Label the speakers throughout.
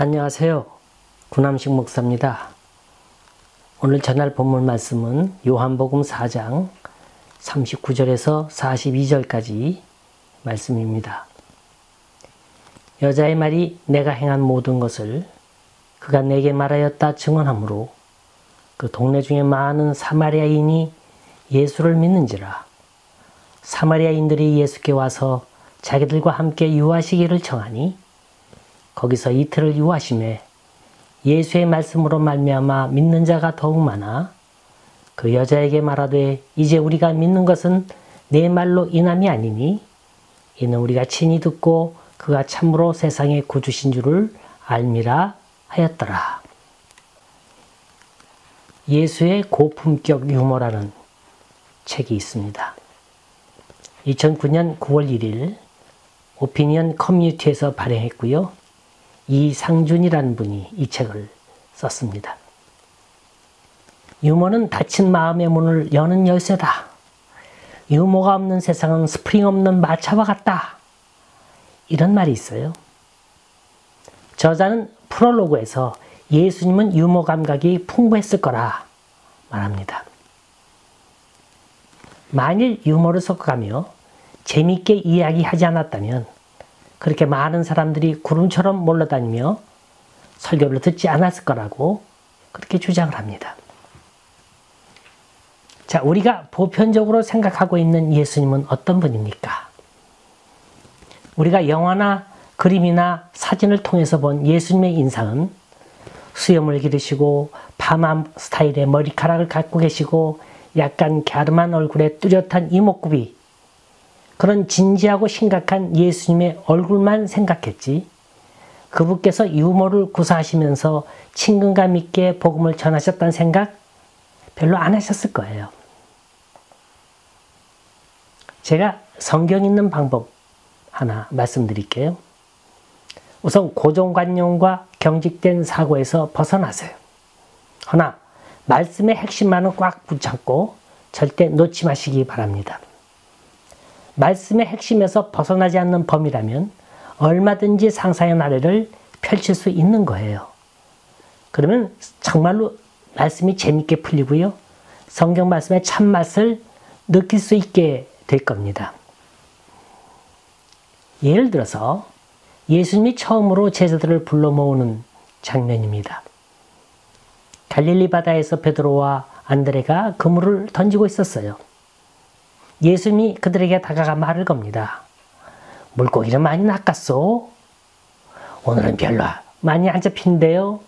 Speaker 1: 안녕하세요. 구남식 목사입니다. 오늘 전할 본문 말씀은 요한복음 4장 39절에서 42절까지 말씀입니다. 여자의 말이 내가 행한 모든 것을 그가 내게 말하였다 증언하므로 그 동네 중에 많은 사마리아인이 예수를 믿는지라. 사마리아인들이 예수께 와서 자기들과 함께 유하시기를 청하니 거기서 이틀을 유하심에 예수의 말씀으로 말미암아 믿는 자가 더욱 많아 그 여자에게 말하되 이제 우리가 믿는 것은 내 말로 인함이 아니니 이는 우리가 친히 듣고 그가 참으로 세상의 구주신 줄을 알미라 하였더라. 예수의 고품격 유머라는 책이 있습니다. 2009년 9월 1일 오피니언 커뮤니티에서 발행했고요. 이상준이라는 분이 이 책을 썼습니다. 유머는 닫힌 마음의 문을 여는 열쇠다. 유머가 없는 세상은 스프링 없는 마차와 같다. 이런 말이 있어요. 저자는 프롤로그에서 예수님은 유머 감각이 풍부했을 거라 말합니다. 만일 유머를 섞어가며 재미있게 이야기하지 않았다면 그렇게 많은 사람들이 구름처럼 몰려다니며 설교를 듣지 않았을 거라고 그렇게 주장을 합니다. 자, 우리가 보편적으로 생각하고 있는 예수님은 어떤 분입니까? 우리가 영화나 그림이나 사진을 통해서 본 예수님의 인상은 수염을 기르시고 파마 스타일의 머리카락을 갖고 계시고 약간 갸름한 얼굴에 뚜렷한 이목구비, 그런 진지하고 심각한 예수님의 얼굴만 생각했지 그분께서 유머를 구사하시면서 친근감 있게 복음을 전하셨다는 생각 별로 안 하셨을 거예요. 제가 성경 읽는 방법 하나 말씀드릴게요. 우선 고정관념과 경직된 사고에서 벗어나세요. 허나 말씀의 핵심만은 꽉 붙잡고 절대 놓지 마시기 바랍니다. 말씀의 핵심에서 벗어나지 않는 범위라면 얼마든지 상상의 나래를 펼칠 수 있는 거예요. 그러면 정말로 말씀이 재밌게 풀리고요. 성경 말씀의 참맛을 느낄 수 있게 될 겁니다. 예를 들어서 예수님이 처음으로 제자들을 불러 모으는 장면입니다. 갈릴리 바다에서 베드로와 안드레가 그물을 던지고 있었어요. 예수님이 그들에게 다가가 말을 겁니다. 물고기를 많이 낚았소? 오늘은 별로 많이 안 잡힌대요.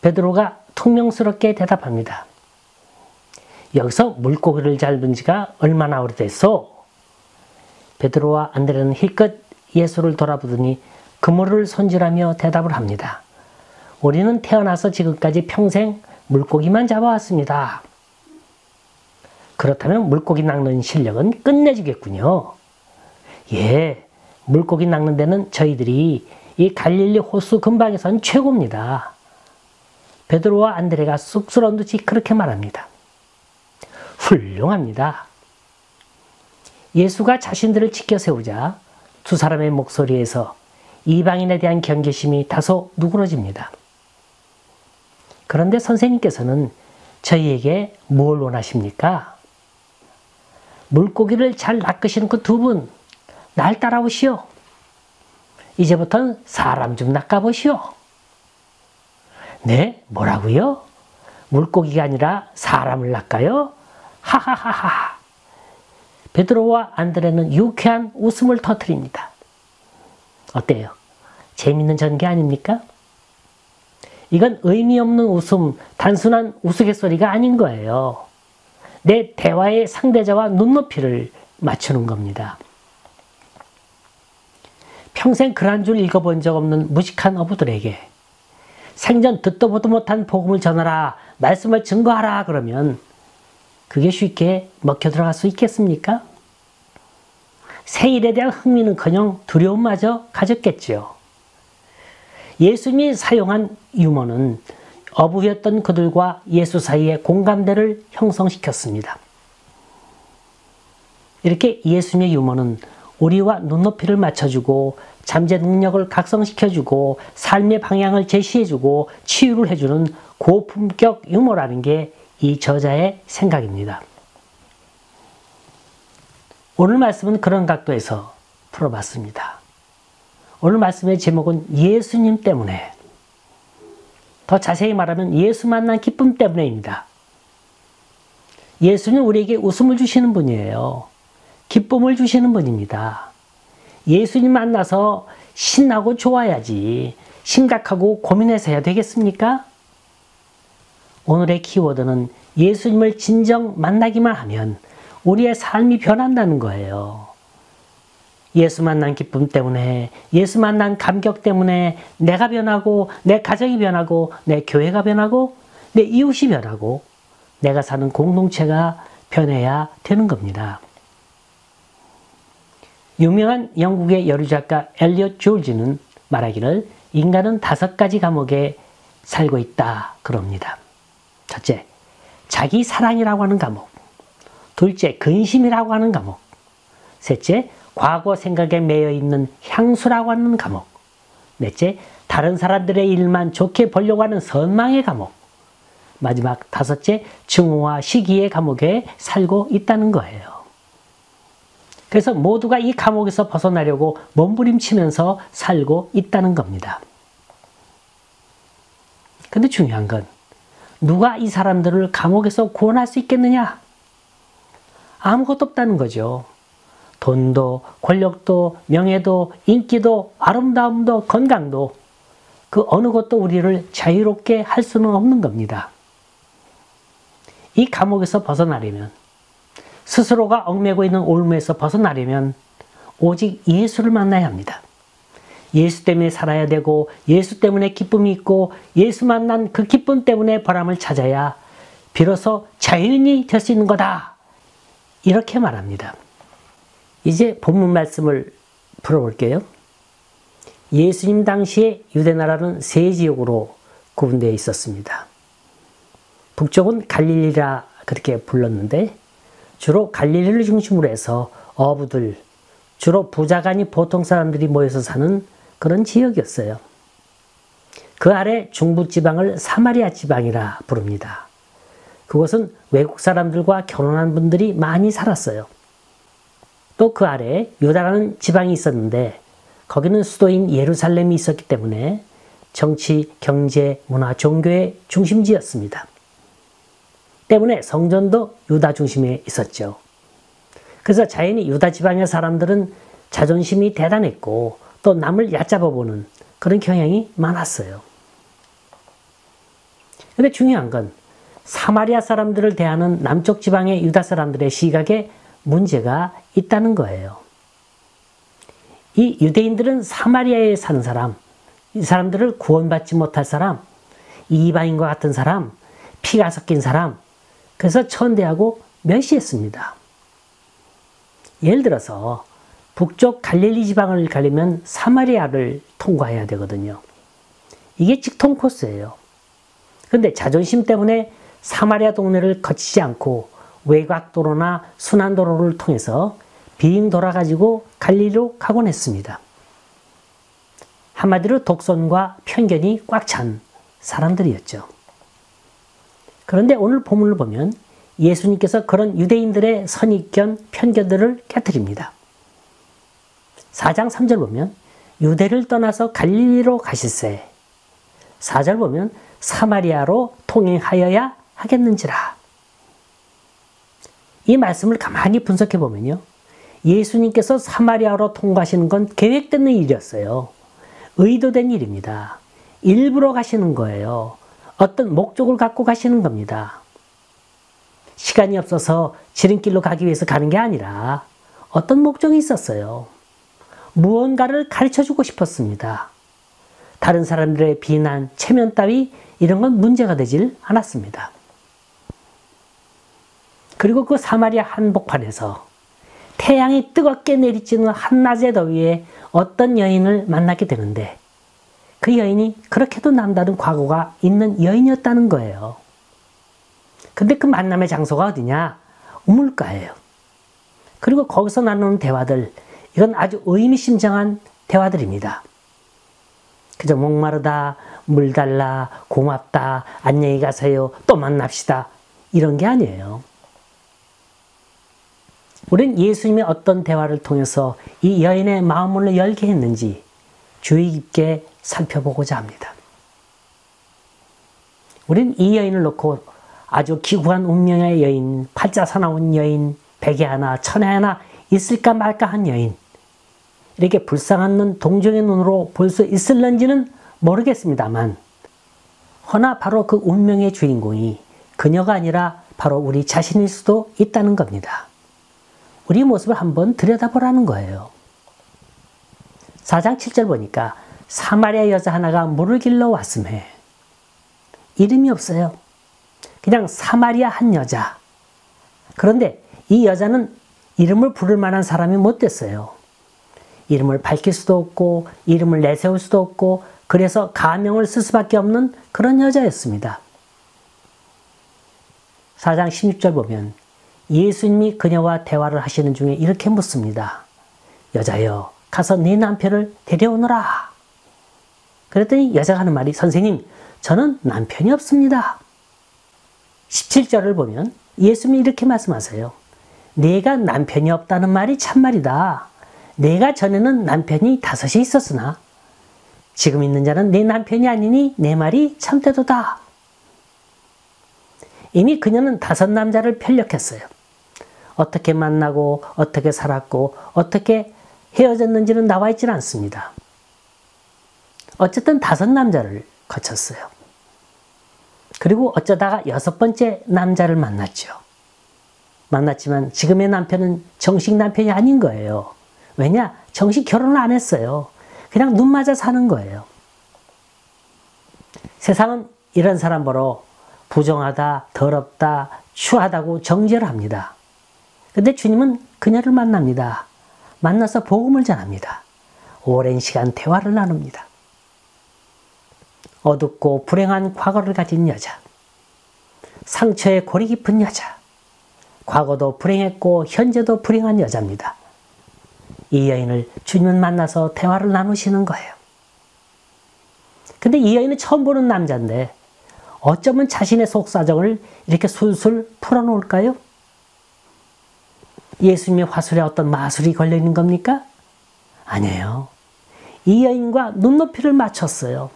Speaker 1: 베드로가 퉁명스럽게 대답합니다. 여기서 물고기를 잡은 지가 얼마나 오래됐소? 베드로와 안드레는 힐끗 예수를 돌아보더니 그물을 손질하며 대답을 합니다. 우리는 태어나서 지금까지 평생 물고기만 잡아왔습니다. 그렇다면 물고기 낚는 실력은 끝내주겠군요. 예, 물고기 낚는 데는 저희들이 이 갈릴리 호수 근방에선 최고입니다. 베드로와 안드레가 쑥스러운 듯이 그렇게 말합니다. 훌륭합니다. 예수가 자신들을 지켜 세우자 두 사람의 목소리에서 이방인에 대한 경계심이 다소 누그러집니다. 그런데 선생님께서는 저희에게 뭘 원하십니까? 물고기를 잘 낚으시는 그 두 분, 날 따라오시오. 이제부터는 사람 좀 낚아보시오. 네? 뭐라고요? 물고기가 아니라 사람을 낚아요? 하하하하. 베드로와 안드레는 유쾌한 웃음을 터뜨립니다. 어때요? 재밌는 전개 아닙니까? 이건 의미 없는 웃음, 단순한 우스갯소리가 아닌 거예요. 내 대화의 상대자와 눈높이를 맞추는 겁니다. 평생 글 한 줄 읽어본 적 없는 무식한 어부들에게 생전 듣도 보도 못한 복음을 전하라, 말씀을 증거하라 그러면 그게 쉽게 먹혀 들어갈 수 있겠습니까? 새 일에 대한 흥미는커녕 두려움마저 가졌겠지요. 예수님이 사용한 유머는 어부였던 그들과 예수 사이의 공감대를 형성시켰습니다. 이렇게 예수님의 유머는 우리와 눈높이를 맞춰주고 잠재 능력을 각성시켜주고 삶의 방향을 제시해주고 치유를 해주는 고품격 유머라는 게 이 저자의 생각입니다. 오늘 말씀은 그런 각도에서 풀어봤습니다. 오늘 말씀의 제목은 예수님 때문에, 더 자세히 말하면 예수 만난 기쁨 때문에입니다. 예수는 우리에게 웃음을 주시는 분이에요. 기쁨을 주시는 분입니다. 예수님 만나서 신나고 좋아야지 심각하고 고민해서 해야 되겠습니까? 오늘의 키워드는 예수님을 진정 만나기만 하면 우리의 삶이 변한다는 거예요. 예수 만난 기쁨 때문에, 예수 만난 감격 때문에 내가 변하고, 내 가정이 변하고, 내 교회가 변하고, 내 이웃이 변하고, 내가 사는 공동체가 변해야 되는 겁니다. 유명한 영국의 여류작가 엘리엇 졸지는 말하기를 인간은 5가지 감옥에 살고 있다 그럽니다. 첫째, 자기 사랑이라고 하는 감옥. 둘째, 근심이라고 하는 감옥. 셋째, 과거 생각에 매여 있는 향수라고 하는 감옥. 넷째, 다른 사람들의 일만 좋게 보려고 하는 선망의 감옥. 마지막 5째, 증오와 시기의 감옥에 살고 있다는 거예요. 그래서 모두가 이 감옥에서 벗어나려고 몸부림치면서 살고 있다는 겁니다. 근데 중요한 건 누가 이 사람들을 감옥에서 구원할 수 있겠느냐? 아무것도 없다는 거죠. 돈도, 권력도, 명예도, 인기도, 아름다움도, 건강도, 그 어느 것도 우리를 자유롭게 할 수는 없는 겁니다. 이 감옥에서 벗어나려면, 스스로가 얽매고 있는 올무에서 벗어나려면 오직 예수를 만나야 합니다. 예수 때문에 살아야 되고, 예수 때문에 기쁨이 있고, 예수 만난 그 기쁨 때문에 보람을 찾아야 비로소 자유인이 될 수 있는 거다. 이렇게 말합니다. 이제 본문 말씀을 풀어볼게요. 예수님 당시에 유대나라는 3지역으로 구분되어 있었습니다. 북쪽은 갈릴리라 그렇게 불렀는데 주로 갈릴리를 중심으로 해서 어부들, 주로 부자가 아닌 보통 사람들이 모여서 사는 그런 지역이었어요. 그 아래 중부지방을 사마리아 지방이라 부릅니다. 그곳은 외국 사람들과 결혼한 분들이 많이 살았어요. 또 그 아래 유다라는 지방이 있었는데 거기는 수도인 예루살렘이 있었기 때문에 정치, 경제, 문화, 종교의 중심지였습니다. 때문에 성전도 유다 중심에 있었죠. 그래서 자연히 유다 지방의 사람들은 자존심이 대단했고 또 남을 얕잡아보는 그런 경향이 많았어요. 근데 중요한 건 사마리아 사람들을 대하는 남쪽 지방의 유다 사람들의 시각에 문제가 있다는 거예요. 이 유대인들은 사마리아에 사는 사람, 이 사람들을 구원받지 못할 사람, 이방인과 같은 사람, 피가 섞인 사람, 그래서 천대하고 멸시했습니다. 예를 들어서 북쪽 갈릴리 지방을 가려면 사마리아를 통과해야 되거든요. 이게 직통 코스예요. 그런데 자존심 때문에 사마리아 동네를 거치지 않고 외곽도로나 순환도로를 통해서 빙 돌아가지고 갈릴리로 가곤 했습니다. 한마디로 독선과 편견이 꽉 찬 사람들이었죠. 그런데 오늘 본문을 보면 예수님께서 그런 유대인들의 선입견, 편견들을 깨트립니다. 4장 3절 보면 유대를 떠나서 갈릴리로 가실세. 4절 보면 사마리아로 통행하여야 하겠는지라. 이 말씀을 가만히 분석해 보면요. 예수님께서 사마리아로 통과하시는 건 계획되는 일이었어요. 의도된 일입니다. 일부러 가시는 거예요. 어떤 목적을 갖고 가시는 겁니다. 시간이 없어서 지름길로 가기 위해서 가는 게 아니라 어떤 목적이 있었어요. 무언가를 가르쳐주고 싶었습니다. 다른 사람들의 비난, 체면 따위 이런 건 문제가 되질 않았습니다. 그리고 그 사마리아 한복판에서 태양이 뜨겁게 내리쬐는 한낮의 더위에 어떤 여인을 만나게 되는데 그 여인이 그렇게도 남다른 과거가 있는 여인이었다는 거예요. 근데 그 만남의 장소가 어디냐? 우물가예요. 그리고 거기서 나누는 대화들, 이건 아주 의미심장한 대화들입니다. 그저 목마르다, 물 달라, 고맙다, 안녕히 가세요, 또 만납시다, 이런 게 아니에요. 우린 예수님의 어떤 대화를 통해서 이 여인의 마음문을 열게 했는지 주의 깊게 살펴보고자 합니다. 우린 이 여인을 놓고 아주 기구한 운명의 여인, 팔자 사나운 여인, 백에 하나, 천에 하나 있을까 말까 한 여인, 이렇게 불쌍한 눈, 동정의 눈으로 볼 수 있을런지는 모르겠습니다만, 허나 바로 그 운명의 주인공이 그녀가 아니라 바로 우리 자신일 수도 있다는 겁니다. 우리 모습을 한번 들여다보라는 거예요. 4장 7절 보니까 사마리아 여자 하나가 물을 길러 왔음에, 이름이 없어요. 그냥 사마리아 한 여자. 그런데 이 여자는 이름을 부를 만한 사람이 못 됐어요. 이름을 밝힐 수도 없고 이름을 내세울 수도 없고, 그래서 가명을 쓸 수밖에 없는 그런 여자였습니다. 4장 16절 보면 예수님이 그녀와 대화를 하시는 중에 이렇게 묻습니다. 여자여, 가서 네 남편을 데려오너라. 그랬더니 여자가 하는 말이, 선생님, 저는 남편이 없습니다. 17절을 보면 예수님이 이렇게 말씀하세요. 네가 남편이 없다는 말이 참말이다. 내가 전에는 남편이 5이 있었으나 지금 있는 자는 네 남편이 아니니 내 말이 참되도다. 이미 그녀는 5 남자를 편력했어요. 어떻게 만나고 어떻게 살았고 어떻게 헤어졌는지는 나와 있지는 않습니다. 어쨌든 5 남자를 거쳤어요. 그리고 어쩌다가 6번째 남자를 만났죠. 만났지만 지금의 남편은 정식 남편이 아닌 거예요. 왜냐? 정식 결혼을 안 했어요. 그냥 눈 맞아 사는 거예요. 세상은 이런 사람 보러 부정하다, 더럽다, 추하다고 정죄를 합니다. 근데 주님은 그녀를 만납니다. 만나서 복음을 전합니다. 오랜 시간 대화를 나눕니다. 어둡고 불행한 과거를 가진 여자, 상처에 골이 깊은 여자, 과거도 불행했고 현재도 불행한 여자입니다. 이 여인을 주님은 만나서 대화를 나누시는 거예요. 근데 이 여인은 처음 보는 남자인데 어쩌면 자신의 속사정을 이렇게 술술 풀어놓을까요? 예수님의 화술에 어떤 마술이 걸려있는 겁니까? 아니에요. 이 여인과 눈높이를 맞췄어요.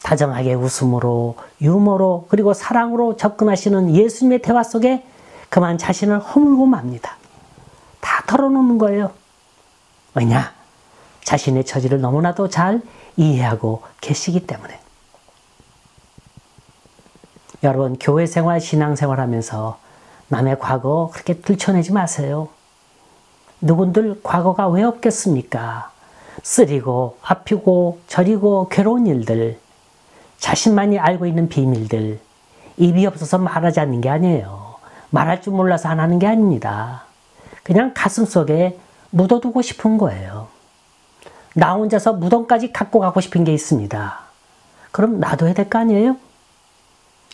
Speaker 1: 다정하게 웃음으로, 유머로, 그리고 사랑으로 접근하시는 예수님의 대화 속에 그만 자신을 허물고 맙니다. 다 털어놓는 거예요. 왜냐? 자신의 처지를 너무나도 잘 이해하고 계시기 때문에. 여러분, 교회 생활, 신앙 생활 하면서 남의 과거 그렇게 들춰내지 마세요. 누군들 과거가 왜 없겠습니까? 쓰리고 아프고 저리고 괴로운 일들, 자신만이 알고 있는 비밀들, 입이 없어서 말하지 않는 게 아니에요. 말할 줄 몰라서 안 하는 게 아닙니다. 그냥 가슴속에 묻어두고 싶은 거예요. 나 혼자서 무덤까지 갖고 가고 싶은 게 있습니다. 그럼 놔둬야 될 거 아니에요?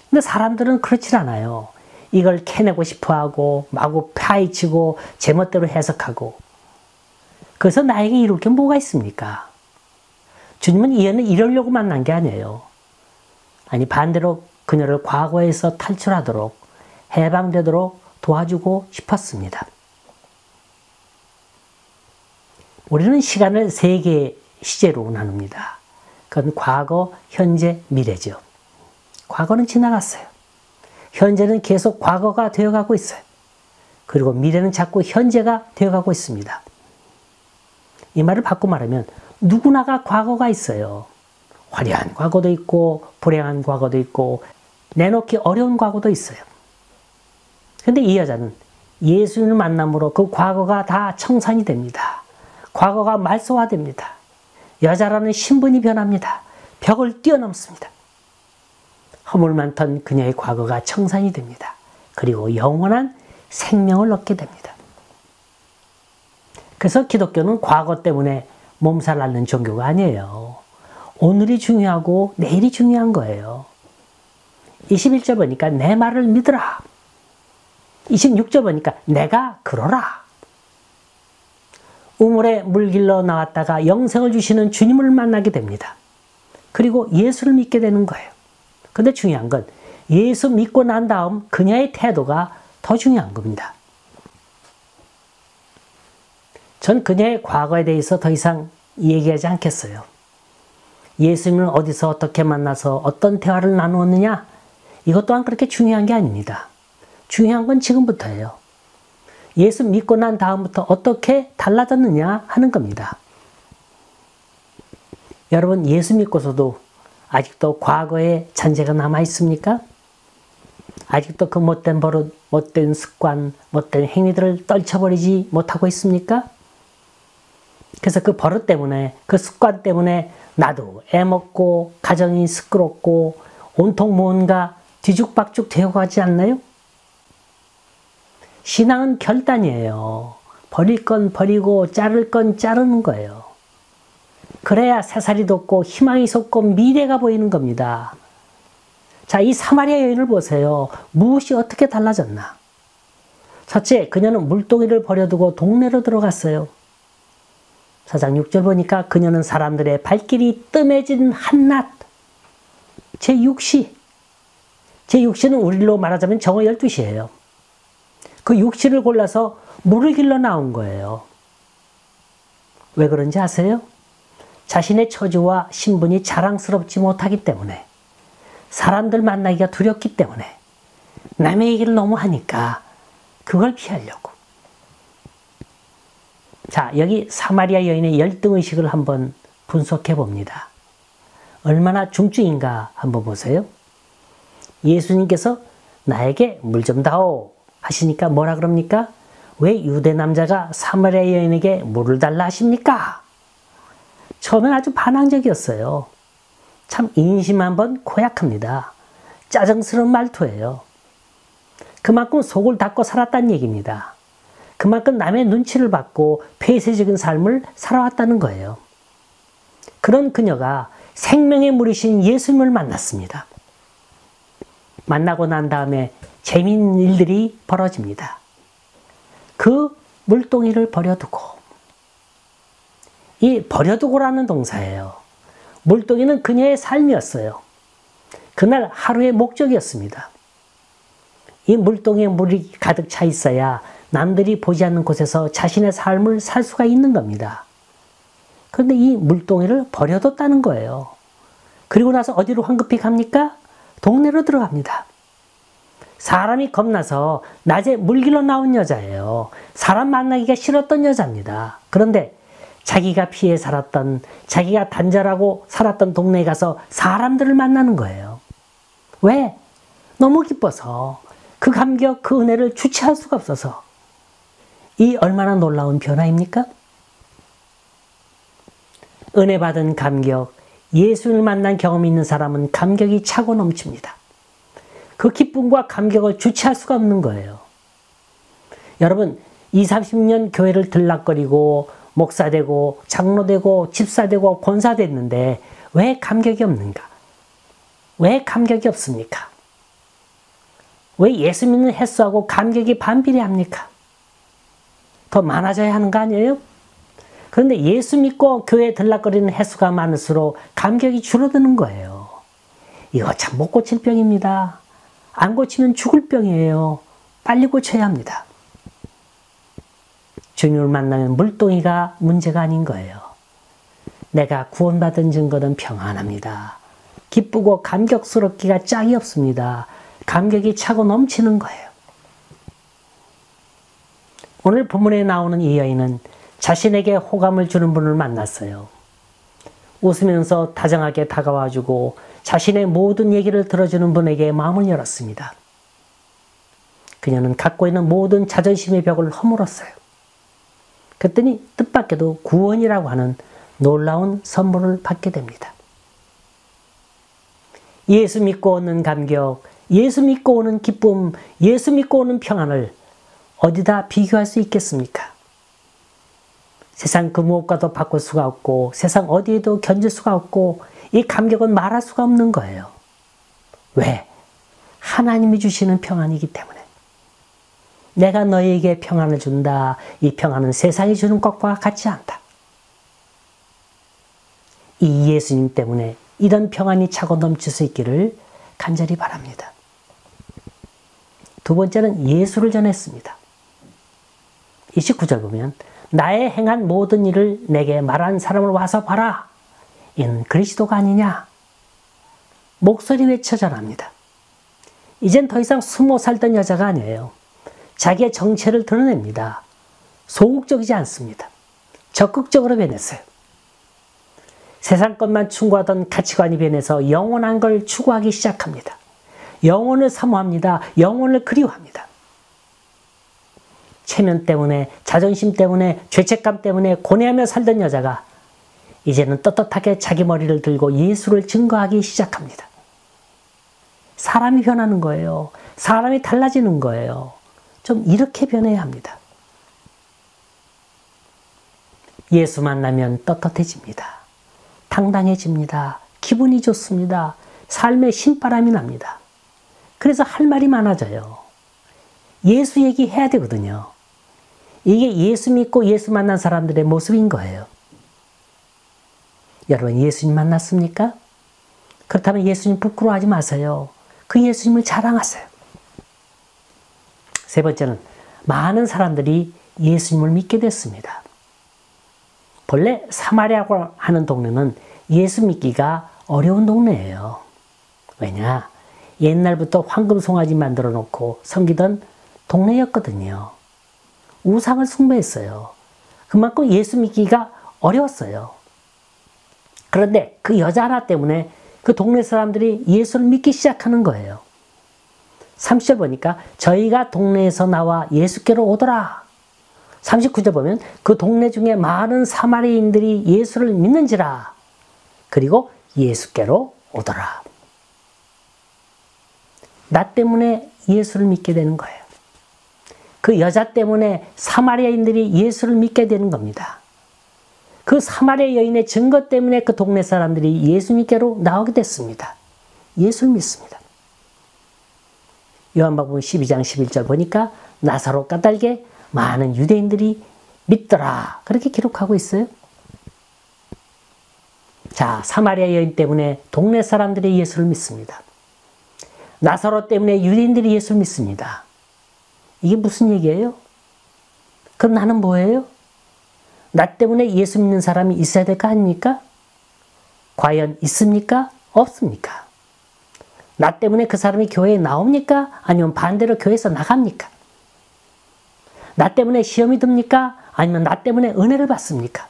Speaker 1: 근데 사람들은 그렇지 않아요. 이걸 캐내고 싶어하고 마구 파헤치고 제멋대로 해석하고, 그래서 나에게 이룰 게 뭐가 있습니까? 주님은 이 여인을 이러려고 만난 게 아니에요. 아니, 반대로 그녀를 과거에서 탈출하도록, 해방되도록 도와주고 싶었습니다. 우리는 시간을 3개의 시제로 나눕니다. 그건 과거, 현재, 미래죠. 과거는 지나갔어요. 현재는 계속 과거가 되어가고 있어요. 그리고 미래는 자꾸 현재가 되어가고 있습니다. 이 말을 바꿔 말하면 누구나가 과거가 있어요. 화려한 과거도 있고 불행한 과거도 있고 내놓기 어려운 과거도 있어요. 근데 이 여자는 예수님을 만남으로 그 과거가 다 청산이 됩니다. 과거가 말소화됩니다. 여자라는 신분이 변합니다. 벽을 뛰어넘습니다. 허물 많던 그녀의 과거가 청산이 됩니다. 그리고 영원한 생명을 얻게 됩니다. 그래서 기독교는 과거 때문에 몸살 앓는 종교가 아니에요. 오늘이 중요하고 내일이 중요한 거예요. 21절 보니까 내 말을 믿으라. 26절 보니까 내가 그러라. 우물에 물 길러 나왔다가 영생을 주시는 주님을 만나게 됩니다. 그리고 예수를 믿게 되는 거예요. 근데 중요한 건 예수 믿고 난 다음 그녀의 태도가 더 중요한 겁니다. 전 그녀의 과거에 대해서 더 이상 얘기하지 않겠어요. 예수님을 어디서 어떻게 만나서 어떤 대화를 나누었느냐? 이것 또한 그렇게 중요한 게 아닙니다. 중요한 건 지금부터예요. 예수 믿고 난 다음부터 어떻게 달라졌느냐 하는 겁니다. 여러분, 예수 믿고서도 아직도 과거의 잔재가 남아 있습니까? 아직도 그 못된 버릇, 못된 습관, 못된 행위들을 떨쳐버리지 못하고 있습니까? 그래서 그 버릇 때문에, 그 습관 때문에 나도 애먹고 가정이 시끄럽고 온통 뭔가 뒤죽박죽 되어 가지 않나요? 신앙은 결단이에요. 버릴 건 버리고 자를 건 자르는 거예요. 그래야 새살이 돋고 희망이 솟고 미래가 보이는 겁니다. 자, 이 사마리아 여인을 보세요. 무엇이 어떻게 달라졌나? 첫째, 그녀는 물동이를 버려두고 동네로 들어갔어요. 4장 6절 보니까 그녀는 사람들의 발길이 뜸해진 한낮. 제6시. 제6시는 우리로 말하자면 정오 12시예요. 그 6시를 골라서 물을 길러 나온 거예요. 왜 그런지 아세요? 자신의 처지와 신분이 자랑스럽지 못하기 때문에, 사람들 만나기가 두렵기 때문에, 남의 얘기를 너무 하니까 그걸 피하려고. 자, 여기 사마리아 여인의 열등의식을 한번 분석해 봅니다. 얼마나 중증인가 한번 보세요. 예수님께서 나에게 물 좀 다오 하시니까 뭐라 그럽니까? 왜 유대 남자가 사마리아 여인에게 물을 달라 하십니까? 처음엔 아주 반항적이었어요. 참 인심 한번 고약합니다. 짜증스러운 말투예요. 그만큼 속을 닫고 살았다는 얘기입니다. 그만큼 남의 눈치를 받고 폐쇄적인 삶을 살아왔다는 거예요. 그런 그녀가 생명의 물이신 예수님을 만났습니다. 만나고 난 다음에 재미있는 일들이 벌어집니다. 그 물동이를 버려두고, 이 버려두고라는 동사예요. 물동이는 그녀의 삶이었어요. 그날 하루의 목적이었습니다. 이 물동이에 물이 가득 차 있어야 남들이 보지 않는 곳에서 자신의 삶을 살 수가 있는 겁니다. 그런데 이 물동이를 버려뒀다는 거예요. 그리고 나서 어디로 황급히 갑니까? 동네로 들어갑니다. 사람이 겁나서 낮에 물 길러 나온 여자예요. 사람 만나기가 싫었던 여자입니다. 그런데 자기가 피해 살았던, 자기가 단절하고 살았던 동네에 가서 사람들을 만나는 거예요. 왜? 너무 기뻐서, 그 감격, 그 은혜를 주체할 수가 없어서. 이 얼마나 놀라운 변화입니까? 은혜 받은 감격, 예수를 만난 경험이 있는 사람은 감격이 차고 넘칩니다. 그 기쁨과 감격을 주체할 수가 없는 거예요. 여러분, 20, 30년 교회를 들락거리고 목사되고 장로되고 집사되고 권사됐는데 왜 감격이 없는가? 왜 감격이 없습니까? 왜 예수 믿는 횟수하고 감격이 반비례합니까? 더 많아져야 하는 거 아니에요? 그런데 예수 믿고 교회에 들락거리는 횟수가 많을수록 감격이 줄어드는 거예요. 이거 참 못 고칠 병입니다. 안 고치면 죽을 병이에요. 빨리 고쳐야 합니다. 주님을 만나면 물동이가 문제가 아닌 거예요. 내가 구원받은 증거는 평안합니다. 기쁘고 감격스럽기가 짝이 없습니다. 감격이 차고 넘치는 거예요. 오늘 본문에 나오는 이 여인은 자신에게 호감을 주는 분을 만났어요. 웃으면서 다정하게 다가와주고 자신의 모든 얘기를 들어주는 분에게 마음을 열었습니다. 그녀는 갖고 있는 모든 자존심의 벽을 허물었어요. 그랬더니 뜻밖에도 구원이라고 하는 놀라운 선물을 받게 됩니다. 예수 믿고 오는 감격, 예수 믿고 오는 기쁨, 예수 믿고 오는 평안을 어디다 비교할 수 있겠습니까? 세상 그 무엇과도 바꿀 수가 없고 세상 어디에도 견딜 수가 없고 이 감격은 말할 수가 없는 거예요. 왜? 하나님이 주시는 평안이기 때문에. 내가 너희에게 평안을 준다. 이 평안은 세상이 주는 것과 같지 않다. 이 예수님 때문에 이런 평안이 차고 넘칠 수 있기를 간절히 바랍니다. 두 번째는 예수를 전했습니다. 29절 보면 나의 행한 모든 일을 내게 말한 사람을 와서 봐라. 이는 그리스도가 아니냐. 목소리 외쳐 전합니다. 이젠 더 이상 숨어 살던 여자가 아니에요. 자기의 정체를 드러냅니다. 소극적이지 않습니다. 적극적으로 변했어요. 세상 것만 추구하던 가치관이 변해서 영원한 걸 추구하기 시작합니다. 영혼을 사모합니다. 영혼을 그리워합니다. 체면 때문에, 자존심 때문에, 죄책감 때문에 고뇌하며 살던 여자가 이제는 떳떳하게 자기 머리를 들고 예수를 증거하기 시작합니다. 사람이 변하는 거예요. 사람이 달라지는 거예요. 좀 이렇게 변해야 합니다. 예수 만나면 떳떳해집니다. 당당해집니다. 기분이 좋습니다. 삶에 신바람이 납니다. 그래서 할 말이 많아져요. 예수 얘기해야 되거든요. 이게 예수 믿고 예수 만난 사람들의 모습인 거예요. 여러분 예수님 만났습니까? 그렇다면 예수님 부끄러워하지 마세요. 그 예수님을 자랑하세요. 세 번째는 많은 사람들이 예수님을 믿게 됐습니다. 본래 사마리아라고 하는 동네는 예수 믿기가 어려운 동네예요. 왜냐? 옛날부터 황금 송아지 만들어 놓고 섬기던 동네였거든요. 우상을 숭배했어요. 그만큼 예수 믿기가 어려웠어요. 그런데 그 여자 하나 때문에 그 동네 사람들이 예수를 믿기 시작하는 거예요. 30절 보니까 저희가 동네에서 나와 예수께로 오더라. 39절 보면 그 동네 중에 많은 사마리아인들이 예수를 믿는지라. 그리고 예수께로 오더라. 나 때문에 예수를 믿게 되는 거예요. 그 여자 때문에 사마리아인들이 예수를 믿게 되는 겁니다. 그 사마리아 여인의 증거 때문에 그 동네 사람들이 예수님께로 나오게 됐습니다. 예수를 믿습니다. 요한복음 12장 11절 보니까 나사로 까닭에 많은 유대인들이 믿더라. 그렇게 기록하고 있어요. 자, 사마리아 여인 때문에 동네 사람들이 예수를 믿습니다. 나사로 때문에 유대인들이 예수를 믿습니다. 이게 무슨 얘기예요? 그럼 나는 뭐예요? 나 때문에 예수 믿는 사람이 있어야 될 거 아닙니까? 과연 있습니까? 없습니까? 나 때문에 그 사람이 교회에 나옵니까? 아니면 반대로 교회에서 나갑니까? 나 때문에 시험이 듭니까? 아니면 나 때문에 은혜를 받습니까?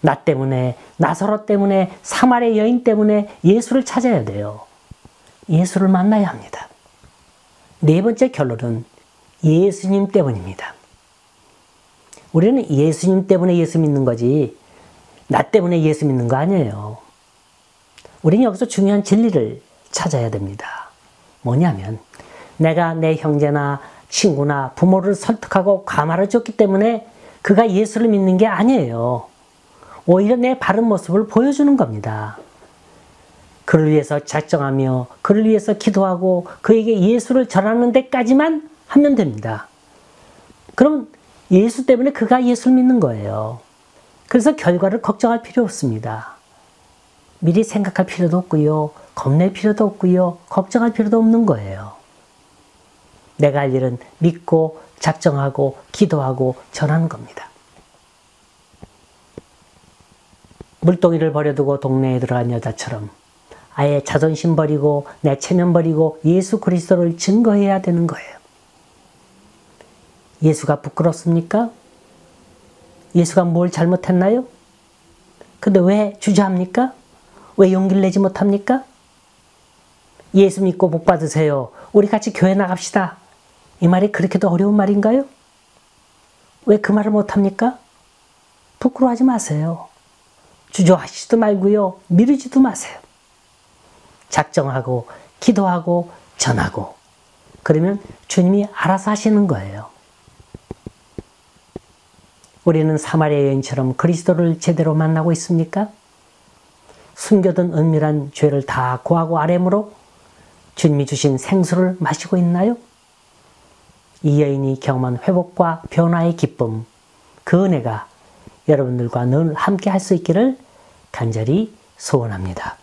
Speaker 1: 나 때문에, 나사로 때문에, 사마리아 여인 때문에 예수를 찾아야 돼요. 예수를 만나야 합니다. 네 번째 결론은 예수님 때문입니다. 우리는 예수님 때문에 예수 믿는 거지 나 때문에 예수 믿는 거 아니에요. 우리는 여기서 중요한 진리를 찾아야 됩니다. 뭐냐면 내가 내 형제나 친구나 부모를 설득하고 감화를 줬기 때문에 그가 예수를 믿는 게 아니에요. 오히려 내 바른 모습을 보여주는 겁니다. 그를 위해서 작정하며 그를 위해서 기도하고 그에게 예수를 전하는 데까지만 하면 됩니다. 그럼 예수 때문에 그가 예수를 믿는 거예요. 그래서 결과를 걱정할 필요 없습니다. 미리 생각할 필요도 없고요. 겁낼 필요도 없고요. 걱정할 필요도 없는 거예요. 내가 할 일은 믿고 작정하고 기도하고 전하는 겁니다. 물동이를 버려두고 동네에 들어간 여자처럼 아예 자존심 버리고 내 체면 버리고 예수 그리스도를 증거해야 되는 거예요. 예수가 부끄럽습니까? 예수가 뭘 잘못했나요? 근데 왜 주저합니까? 왜 용기를 내지 못합니까? 예수 믿고 복 받으세요. 우리 같이 교회 나갑시다. 이 말이 그렇게도 어려운 말인가요? 왜 그 말을 못합니까? 부끄러워하지 마세요. 주저하시지도 말고요. 미루지도 마세요. 작정하고 기도하고 전하고 그러면 주님이 알아서 하시는 거예요. 우리는 사마리아 여인처럼 그리스도를 제대로 만나고 있습니까? 숨겨둔 은밀한 죄를 다 고하고 아뢰므로 주님이 주신 생수를 마시고 있나요? 이 여인이 경험한 회복과 변화의 기쁨, 그 은혜가 여러분들과 늘 함께 할 수 있기를 간절히 소원합니다.